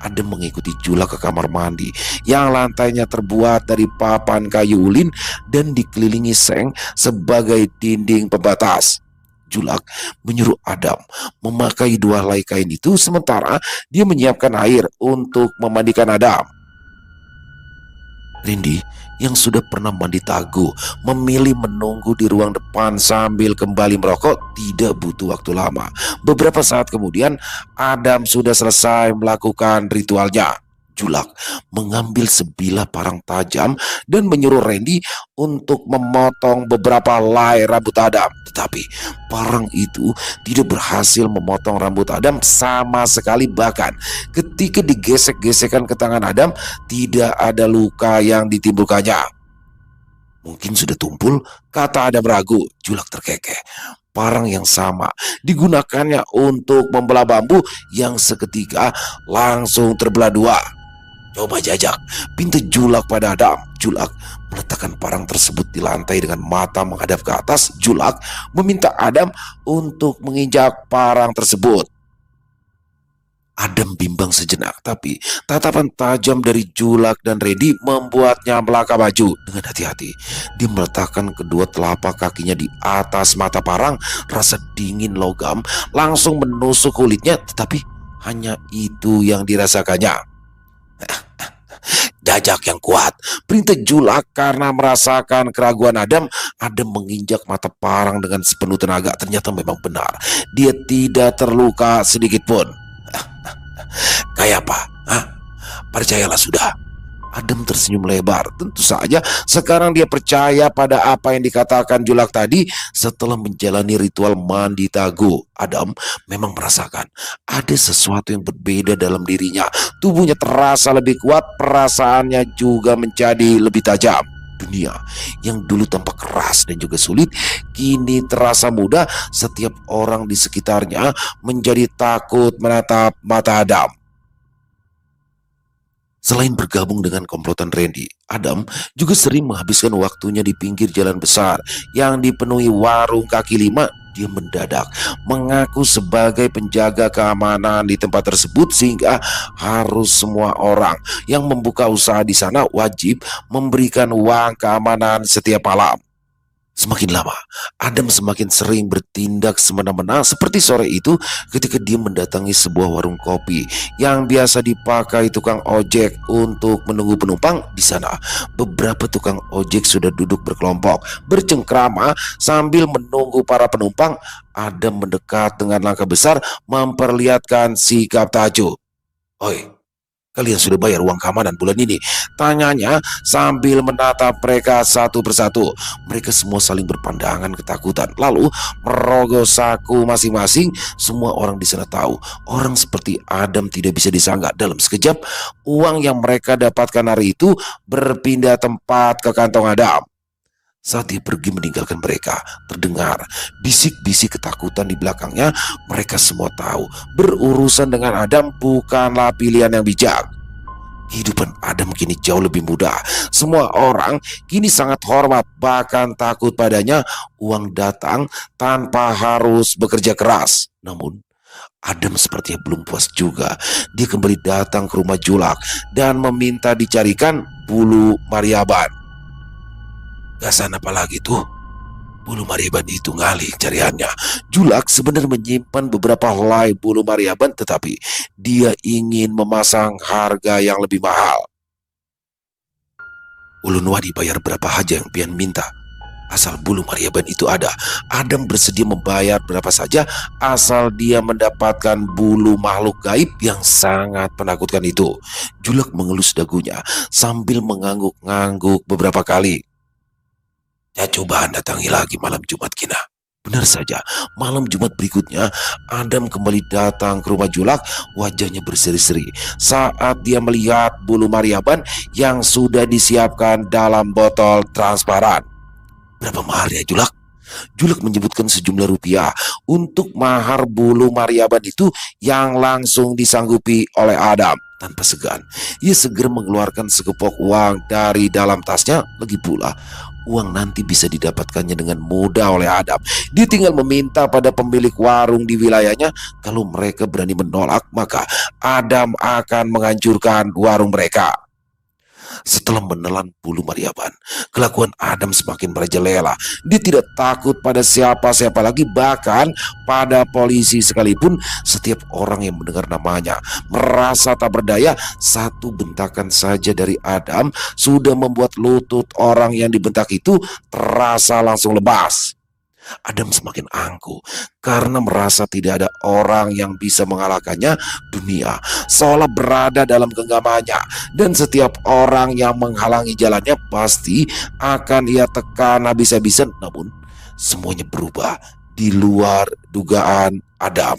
Adam mengikuti Julak ke kamar mandi yang lantainya terbuat dari papan kayu ulin dan dikelilingi seng sebagai dinding pembatas. Julak menyuruh Adam memakai 2 helai kain itu sementara dia menyiapkan air untuk memandikan Adam. Randy yang sudah pernah mandi tagu memilih menunggu di ruang depan sambil kembali merokok. Tidak butuh waktu lama. Beberapa saat kemudian Adam sudah selesai melakukan ritualnya. Julak mengambil sebilah parang tajam dan menyuruh Randy untuk memotong beberapa helai rambut Adam. Tetapi parang itu tidak berhasil memotong rambut Adam sama sekali. Bahkan ketika digesek-gesekkan ke tangan Adam, tidak ada luka yang ditimbulkannya. Mungkin sudah tumpul, kata Adam ragu. Julak terkekeh. Parang yang sama digunakannya untuk membelah bambu yang seketika langsung terbelah 2. Coba jajak, pinta Julak pada Adam. Julak meletakkan parang tersebut di lantai dengan mata menghadap ke atas. Julak meminta Adam untuk menginjak parang tersebut. Adam bimbang sejenak, tapi tatapan tajam dari Julak dan Randy membuatnya melangkah maju. Dengan hati-hati, dia meletakkan kedua telapak kakinya di atas mata parang. Rasa dingin logam langsung menusuk kulitnya, tetapi hanya itu yang dirasakannya. Jajak yang kuat, perintah Julak karena merasakan keraguan Adam. Adam menginjak mata parang dengan sepenuh tenaga. Ternyata memang benar, dia tidak terluka sedikit pun. Kayak apa? Percayalah sudah. Adam tersenyum lebar. Tentu saja sekarang dia percaya pada apa yang dikatakan Julak tadi. Setelah menjalani ritual mandi tagu, Adam memang merasakan ada sesuatu yang berbeda dalam dirinya. Tubuhnya terasa lebih kuat, perasaannya juga menjadi lebih tajam. Dunia yang dulu tampak keras dan juga sulit kini terasa mudah. Setiap orang di sekitarnya menjadi takut menatap mata Adam. Selain bergabung dengan komplotan Randy, Adam juga sering menghabiskan waktunya di pinggir jalan besar yang dipenuhi warung kaki lima. Dia mendadak mengaku sebagai penjaga keamanan di tempat tersebut, sehingga harus semua orang yang membuka usaha di sana wajib memberikan uang keamanan setiap malam. Semakin lama, Adam semakin sering bertindak semena-mena, seperti sore itu ketika dia mendatangi sebuah warung kopi yang biasa dipakai tukang ojek untuk menunggu penumpang. Di sana, beberapa tukang ojek sudah duduk berkelompok, bercengkrama sambil menunggu para penumpang. Adam mendekat dengan langkah besar, memperlihatkan sikap takjub. "Oi, kalian sudah bayar uang keamanan bulan ini?" tanyanya sambil menatap mereka satu persatu. Mereka semua saling berpandangan ketakutan, lalu merogoh saku masing-masing. Semua orang di sana tahu orang seperti Adam tidak bisa disangka. Dalam sekejap, uang yang mereka dapatkan hari itu berpindah tempat ke kantong Adam. Saat dia pergi meninggalkan mereka, terdengar bisik-bisik ketakutan di belakangnya. Mereka semua tahu berurusan dengan Adam bukanlah pilihan yang bijak. Kehidupan Adam kini jauh lebih mudah. Semua orang kini sangat hormat, bahkan takut padanya. Uang datang tanpa harus bekerja keras. Namun Adam sepertinya belum puas juga. Dia kembali datang ke rumah Julak dan meminta dicarikan bulu Mariaban. "Gasan apa lagi tuh?" Bulu Mariaban itu ngalih cariannya. Julak sebenarnya menyimpan beberapa helai bulu Mariaban, tetapi dia ingin memasang harga yang lebih mahal. "Ulun wadi bayar berapa aja yang pian minta. Asal bulu Mariaban itu ada." Adam bersedia membayar berapa saja asal dia mendapatkan bulu makhluk gaib yang sangat menakutkan itu. Julak mengelus dagunya sambil mengangguk-ngangguk beberapa kali. "Ya cobaan datangi lagi malam Jumat kina." Benar saja, malam Jumat berikutnya Adam kembali datang ke rumah Julak. Wajahnya berseri-seri saat dia melihat bulu Mariaban yang sudah disiapkan dalam botol transparan. "Berapa mahar ya Julak?" Julak menyebutkan sejumlah rupiah untuk mahar bulu Mariaban itu yang langsung disanggupi oleh Adam. Tanpa segan, ia segera mengeluarkan sekepok uang dari dalam tasnya. Lagi pula, uang nanti bisa didapatkannya dengan mudah oleh Adam. Dia tinggal meminta pada pemilik warung di wilayahnya. Kalau mereka berani menolak, maka Adam akan menghancurkan warung mereka. Setelah menelan bulu Mariaban, kelakuan Adam semakin merajalela. Dia tidak takut pada siapa-siapa lagi, bahkan pada polisi sekalipun. Setiap orang yang mendengar namanya merasa tak berdaya. Satu bentakan saja dari Adam sudah membuat lutut orang yang dibentak itu terasa langsung lemas. Adam semakin angkuh karena merasa tidak ada orang yang bisa mengalahkannya. Dunia seolah berada dalam genggamannya, dan setiap orang yang menghalangi jalannya pasti akan ia tekan habis-habisan. Namun semuanya berubah di luar dugaan Adam.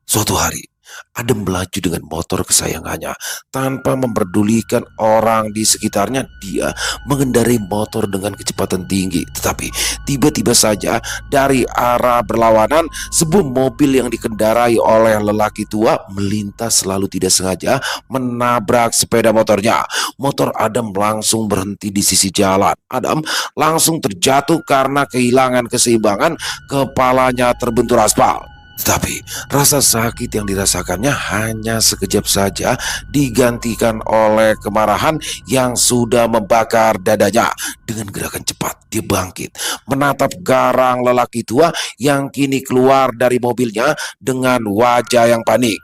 Suatu hari, Adam melaju dengan motor kesayangannya tanpa memperdulikan orang di sekitarnya. Dia mengendarai motor dengan kecepatan tinggi, tetapi tiba-tiba saja dari arah berlawanan sebuah mobil yang dikendarai oleh lelaki tua melintas lalu tidak sengaja menabrak sepeda motornya. Motor Adam langsung berhenti di sisi jalan. Adam langsung terjatuh karena kehilangan keseimbangan. Kepalanya terbentur aspal. Tetapi rasa sakit yang dirasakannya hanya sekejap saja, digantikan oleh kemarahan yang sudah membakar dadanya. Dengan gerakan cepat dia bangkit, menatap garang lelaki tua yang kini keluar dari mobilnya dengan wajah yang panik.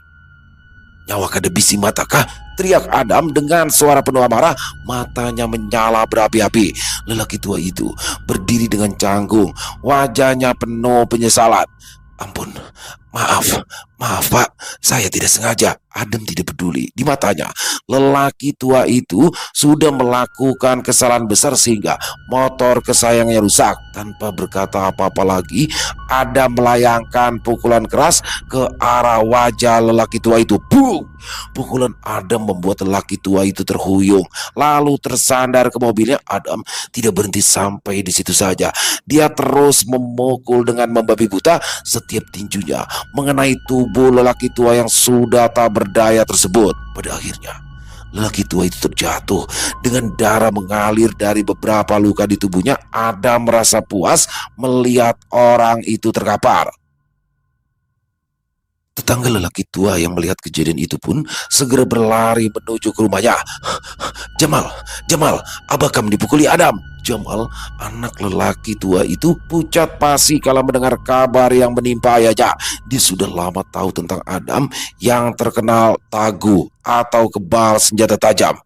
"Nyawa kada bisi matakah?" teriak Adam dengan suara penuh amarah. Matanya menyala berapi-api. Lelaki tua itu berdiri dengan canggung, wajahnya penuh penyesalan. "Ampun, maaf, Maaf Pak, saya tidak sengaja. Adam tidak peduli. Di matanya, lelaki tua itu sudah melakukan kesalahan besar sehingga motor kesayangannya rusak. Tanpa berkata apa-apa lagi, Adam melayangkan pukulan keras ke arah wajah lelaki tua itu. Bung! Pukulan Adam membuat lelaki tua itu terhuyung, lalu tersandar ke mobilnya. Adam tidak berhenti sampai di situ saja. Dia terus memukul dengan membabi buta setiap tinjunya mengenai tubuh lelaki tua yang sudah tak berdaya tersebut. Pada akhirnya, lelaki tua itu terjatuh dengan darah mengalir dari beberapa luka di tubuhnya. Adam merasa puas melihat orang itu terkapar. Tetangga lelaki tua yang melihat kejadian itu pun segera berlari menuju ke rumahnya. Jamal, Jamal, Abakam dipukuli Adam. Jamal, anak lelaki tua itu pucat pasi kala mendengar kabar yang menimpa ayahnya. Dia sudah lama tahu tentang Adam yang terkenal tangguh atau kebal senjata tajam.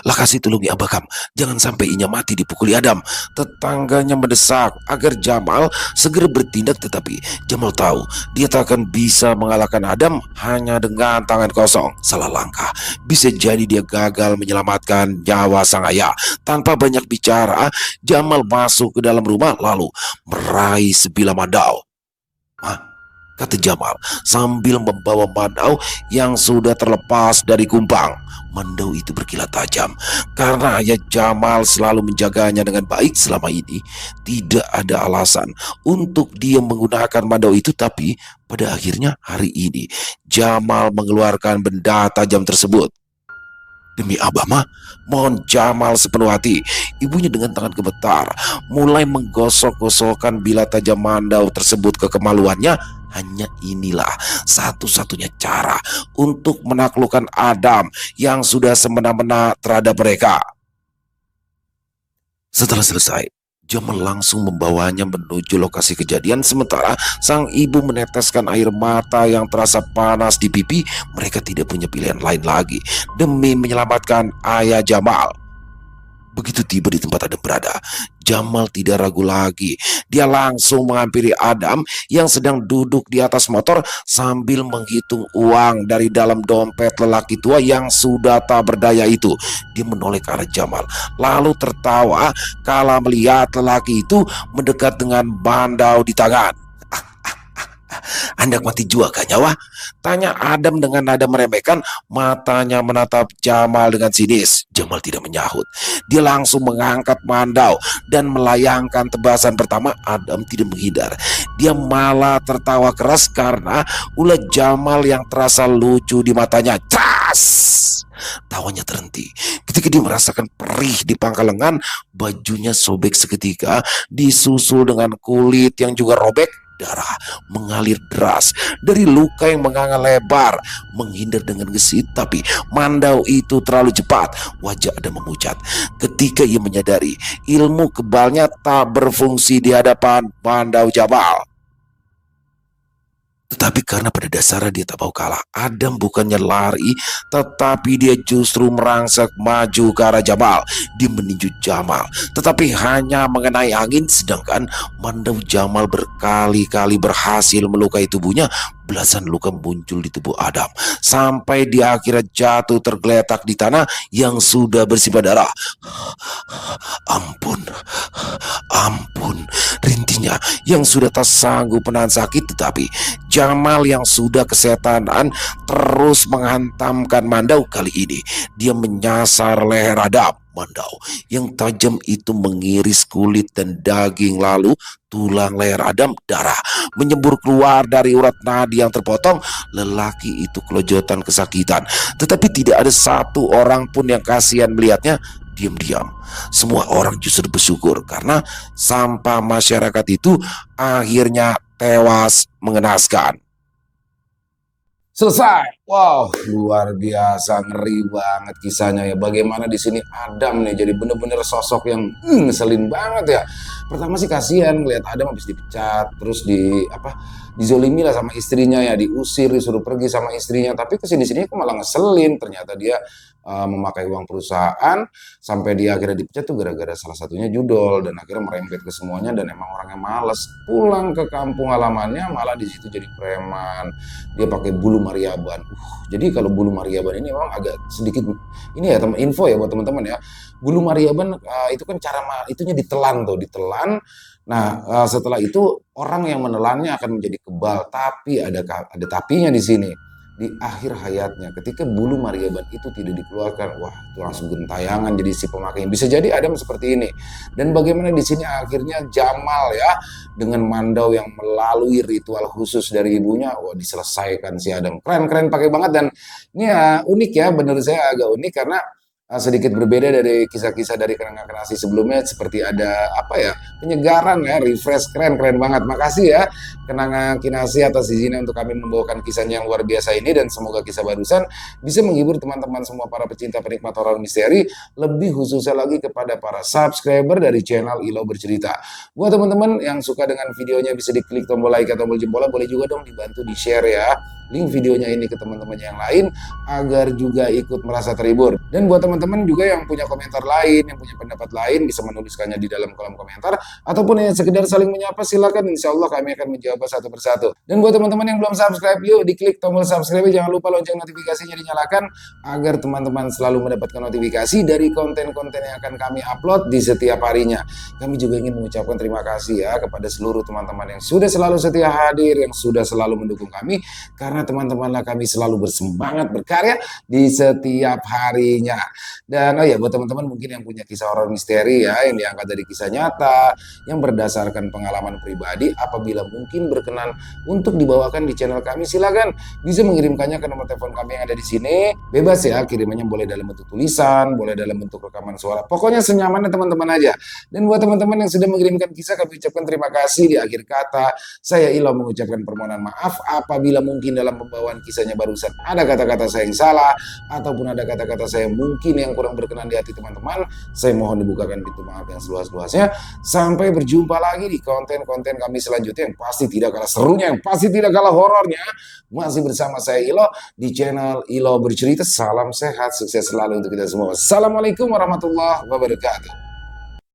Lakasi tolongi Abakam, jangan sampai inya mati dipukuli Adam. Tetangganya mendesak agar Jamal segera bertindak, tetapi Jamal tahu dia tak akan bisa mengalahkan Adam hanya dengan tangan kosong. Salah langkah bisa jadi dia gagal menyelamatkan nyawa sang ayah. Tanpa banyak bicara, Jamal masuk ke dalam rumah lalu meraih sebilah mandau. Kata Jamal sambil membawa mandau yang sudah terlepas dari kumpang. Mandau itu berkilat tajam karena ayah Jamal selalu menjaganya dengan baik selama ini. Tidak ada alasan untuk dia menggunakan mandau itu, tapi pada akhirnya hari ini Jamal mengeluarkan benda tajam tersebut. Demi Abah mah, mohon Jamal sepenuh hati. Ibunya dengan tangan gemetar mulai menggosok-gosokkan bila tajam mandau tersebut ke kemaluannya. Hanya inilah satu-satunya cara untuk menaklukkan Adam yang sudah semena-mena terhadap mereka. Setelah selesai, Jamal langsung membawanya menuju lokasi kejadian. Sementara sang ibu meneteskan air mata yang terasa panas di pipi. Mereka tidak punya pilihan lain lagi demi menyelamatkan ayah Jamal. Begitu tiba di tempat Adam berada, Jamal tidak ragu lagi. Dia langsung menghampiri Adam yang sedang duduk di atas motor sambil menghitung uang dari dalam dompet lelaki tua yang sudah tak berdaya itu. Dia menoleh ke arah Jamal, lalu tertawa kala melihat lelaki itu mendekat dengan bandau di tangan. Anda mati juga kan nyawa? Tanya Adam dengan nada meremehkan. Matanya menatap Jamal dengan sinis. Jamal tidak menyahut. Dia langsung mengangkat mandau dan melayangkan tebasan pertama. Adam tidak menghindar. Dia malah tertawa keras karena ulah Jamal yang terasa lucu di matanya. Cas! Tawanya terhenti ketika dia merasakan perih di pangkal lengan. Bajunya sobek seketika, disusul dengan kulit yang juga robek. Darah mengalir deras dari luka yang menganga lebar. Menghindar dengan gesit, tapi mandau itu terlalu cepat. Wajah Adam memucat ketika ia menyadari ilmu kebalnya tak berfungsi di hadapan mandau Jamal. Tetapi karena pada dasarnya dia tak mau kalah, Adam bukannya lari, tetapi dia justru merangsek maju ke arah Jamal. Dia meninju Jamal, tetapi hanya mengenai angin, sedangkan mandau Jamal berkali-kali berhasil melukai tubuhnya. Belasan luka muncul di tubuh Adam, sampai dia akhirnya jatuh tergeletak di tanah yang sudah bersimbah darah. Ampun, ampun, rintinya yang sudah tak sanggup menahan sakit. Tetapi Jamal yang sudah kesetanan terus menghantamkan mandau. Kali ini dia menyasar leher Adam. Mandau yang tajam itu mengiris kulit dan daging, lalu tulang leher Adam. Darah menyembur keluar dari urat nadi yang terpotong. Lelaki itu kelojotan kesakitan, tetapi tidak ada satu orang pun yang kasihan melihatnya. Diam-diam semua orang justru bersyukur karena sampah masyarakat itu akhirnya tewas mengenaskan. Selesai. Wow, luar biasa, ngeri banget kisahnya ya. Bagaimana di sini Adam nih jadi bener-bener sosok yang ngeselin banget ya. Pertama sih kasihan ngeliat Adam habis dipecat, terus dizolimi lah sama istrinya ya, diusir, disuruh pergi sama istrinya. Tapi kesini-sini kok malah ngeselin. Ternyata dia memakai uang perusahaan sampai dia akhirnya dipecat tuh gara-gara salah satunya judol dan akhirnya merembet ke semuanya dan emang orangnya males pulang ke kampung halamannya malah di situ jadi preman. Dia pakai bulu mariaban. Jadi kalau bulu mariaban ini memang agak sedikit ini ya teman info ya buat teman-teman ya. Bulu mariaban itu kan itunya ditelan tuh, ditelan. Nah, setelah itu orang yang menelannya akan menjadi kebal, tapi ada tapinya di sini. Di akhir hayatnya, ketika bulu mariaban itu tidak dikeluarkan, wah itu langsung gentayangan jadi si pemakainya. Bisa jadi Adam seperti ini. Dan bagaimana di sini akhirnya Jamal ya dengan mandau yang melalui ritual khusus dari ibunya, wah diselesaikan si Adam. Keren-keren pakai banget dan ini ya unik ya, bener saya agak unik karena sedikit berbeda dari kisah-kisah dari Kenanga Kinasi sebelumnya seperti ada apa ya penyegaran ya refresh keren banget. Makasih ya Kenanga Kinasi atas izinnya untuk kami membawakan kisahnya yang luar biasa ini dan semoga kisah barusan bisa menghibur teman-teman semua para pecinta penikmat horor misteri, lebih khususnya lagi kepada para subscriber dari channel Ilo Bercerita. Buat teman-teman yang suka dengan videonya bisa diklik tombol like atau tombol jempolnya, boleh juga dong dibantu di share ya link videonya ini ke teman-teman yang lain agar juga ikut merasa terhibur. Dan buat teman-teman juga yang punya komentar lain, yang punya pendapat lain bisa menuliskannya di dalam kolom komentar ataupun yang sekedar saling menyapa silakan, insya Allah kami akan menjawab satu persatu. Dan buat teman-teman yang belum subscribe, yuk diklik tombol subscribe, jangan lupa lonceng notifikasinya dinyalakan agar teman-teman selalu mendapatkan notifikasi dari konten-konten yang akan kami upload di setiap harinya. Kami juga ingin mengucapkan terima kasih ya kepada seluruh teman-teman yang sudah selalu setia hadir, yang sudah selalu mendukung kami karena teman-temanlah kami selalu bersemangat berkarya di setiap harinya. Dan oh ya buat teman-teman mungkin yang punya kisah horor misteri ya yang diangkat dari kisah nyata yang berdasarkan pengalaman pribadi, apabila mungkin berkenan untuk dibawakan di channel kami, silakan bisa mengirimkannya ke nomor telepon kami yang ada di sini. Bebas ya, kirimannya boleh dalam bentuk tulisan, boleh dalam bentuk rekaman suara. Pokoknya senyamannya teman-teman aja. Dan buat teman-teman yang sudah mengirimkan kisah, kami ucapkan terima kasih. Di akhir kata, saya Ilo mengucapkan permohonan maaf apabila mungkin dalam pembawaan kisahnya barusan ada kata-kata saya yang salah ataupun ada kata-kata saya mungkin yang kurang berkenan di hati teman-teman. Saya mohon dibukakan pintu maaf yang seluas-luasnya. Sampai berjumpa lagi di konten-konten kami selanjutnya yang pasti tidak kalah serunya, yang pasti tidak kalah horornya. Masih bersama saya Ilo di channel Ilo Bercerita. Salam sehat, sukses selalu untuk kita semua. Assalamualaikum warahmatullahi wabarakatuh.